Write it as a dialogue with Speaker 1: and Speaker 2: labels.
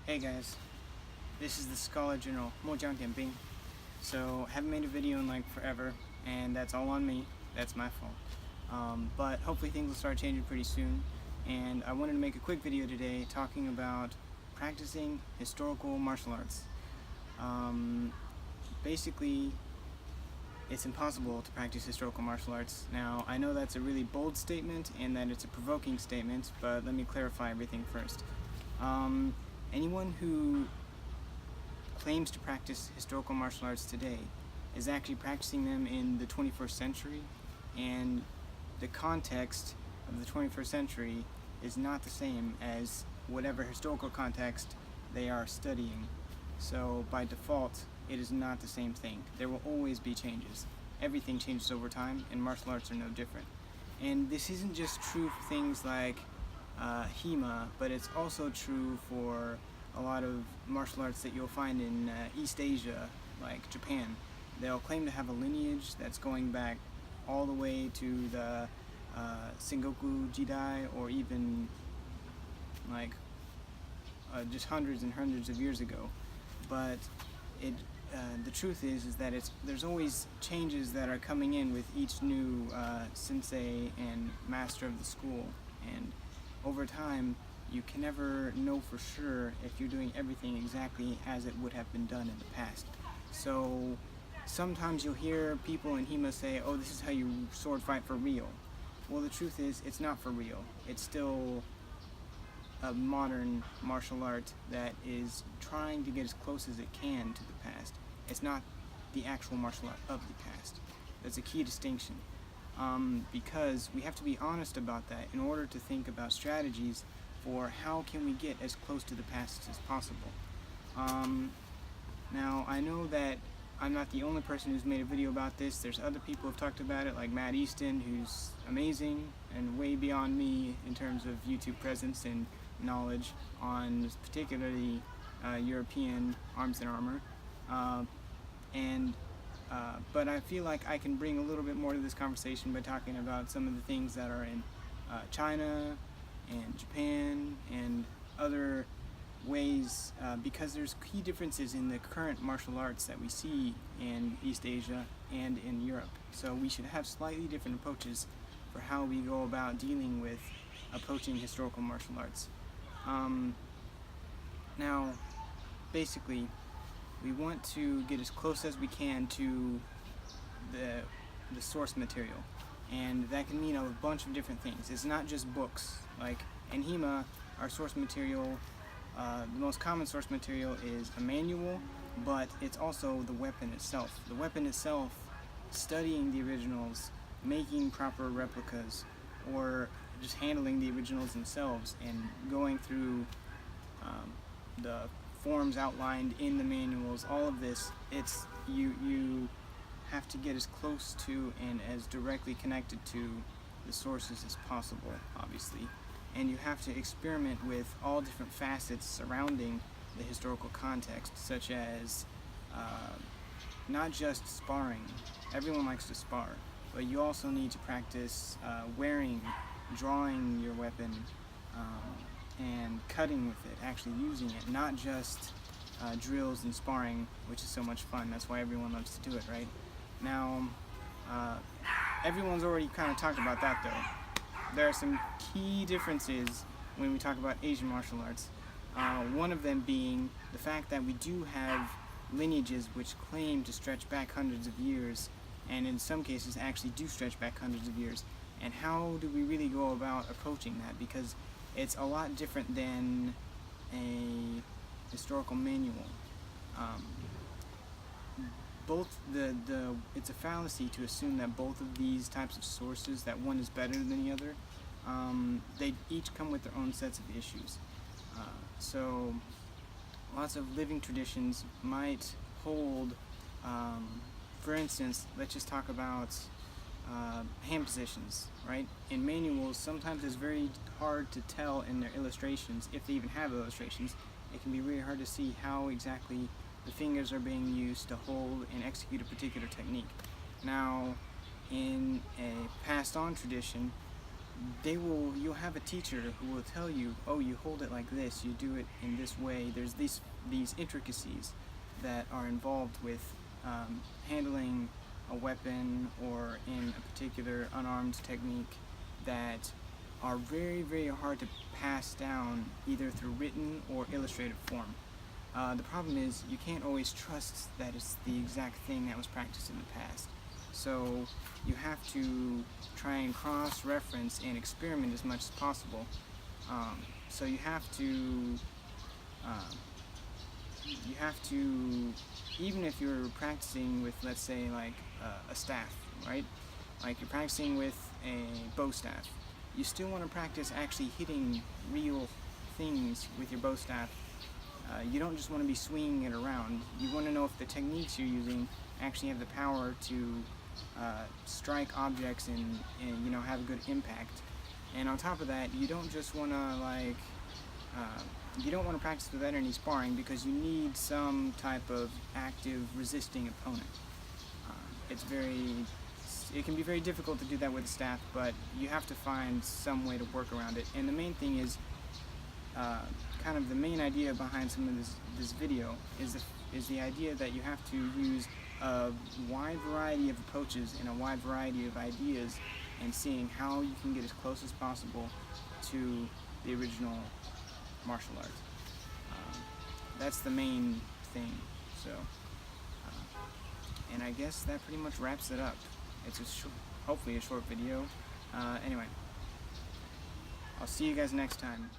Speaker 1: Hey guys, this is the Scholar General, Mojang Dianbing. So, haven't made a video in like forever, and that's all on me. That's my fault. But hopefully things will start changing pretty soon. And I wanted to make a quick video today talking about practicing historical martial arts. Basically, it's impossible to practice historical martial arts. Now, I know that's a really bold statement and that it's a provoking statement, but let me clarify everything first. Anyone who claims to practice historical martial arts today is actually practicing them in the 21st century, and the context of the 21st century is not the same as whatever historical context they are studying. So by default, it is not the same thing. There will always be changes. Everything changes over time, and martial arts are no different. And this isn't just true for things like HEMA, but it's also true for a lot of martial arts that you'll find in East Asia, like Japan. They'll claim to have a lineage that's going back all the way to the Sengoku Jidai, or even like just hundreds and hundreds of years ago. But the truth is that there's always changes that are coming in with each new sensei and master of the school, and over time you can never know for sure if you're doing everything exactly as it would have been done in the past. So sometimes you'll hear people in HEMA say, oh, this is how you sword fight for real. Well, the truth is, it's not for real. It's still a modern martial art that is trying to get as close as it can to the past. It's not the actual martial art of the past. That's a key distinction. Because we have to be honest about that in order to think about strategies for how can we get as close to the past as possible. Now, I know that I'm not the only person who's made a video about this. There's other people who've talked about it, like Easton, who's amazing and way beyond me in terms of YouTube presence and knowledge on particularly European arms and armor. But I feel like I can bring a little bit more to this conversation by talking about some of the things that are in China and Japan and other ways, because there's key differences in the current martial arts that we see in East Asia and in Europe. So we should have slightly different approaches for how we go about dealing with approaching historical martial arts. Now, basically, we want to get as close as we can to the source material, and that can mean a bunch of different things. It's not just books. Like in HEMA, our source material, the most common source material is a manual, but it's also the weapon itself. The weapon itself, studying the originals, making proper replicas, or just handling the originals themselves and going through the forms outlined in the manuals. All of this, it's you have to get as close to and as directly connected to the sources as possible, obviously. And you have to experiment with all different facets surrounding the historical context, such as not just sparring. Everyone likes to spar, but you also need to practice wearing, drawing your weapon, and cutting with it, actually using it, not just drills and sparring, which is so much fun. That's why everyone loves to do it, right? Now, everyone's already kind of talked about that though. There are some key differences when we talk about Asian martial arts. One of them being the fact that we do have lineages which claim to stretch back hundreds of years, and in some cases actually do stretch back hundreds of years. And how do we really go about approaching that? Because it's a lot different than a historical manual. It's a fallacy to assume that both of these types of sources, that one is better than the other. They each come with their own sets of issues. So lots of living traditions might hold, for instance, let's just talk about hand positions, right? In manuals, sometimes it's very hard to tell in their illustrations, if they even have illustrations. It can be really hard to see how exactly the fingers are being used to hold and execute a particular technique. Now, in a passed on tradition, you'll have a teacher who will tell you, oh, you hold it like this, you do it in this way. There's these intricacies that are involved with handling a weapon or in a particular unarmed technique that are very, very hard to pass down either through written or illustrative form. The problem is you can't always trust that it's the exact thing that was practiced in the past. So you have to try and cross-reference and experiment as much as possible. So you have to, even if you're practicing with, let's say, like a staff, right? Like you're practicing with a bow staff. You still want to practice actually hitting real things with your bow staff. You don't just want to be swinging it around. You want to know if the techniques you're using actually have the power to strike objects and have a good impact. And on top of that, you don't just want to you don't want to practice with enemy sparring because you need some type of active resisting opponent. It can be very difficult to do that with a staff, but you have to find some way to work around it. And the main thing is, kind of the main idea behind some of this video is the idea that you have to use a wide variety of approaches and a wide variety of ideas and seeing how you can get as close as possible to the original martial art. That's the main thing. So, and I guess that pretty much wraps it up. It's hopefully a short video. Anyway, I'll see you guys next time.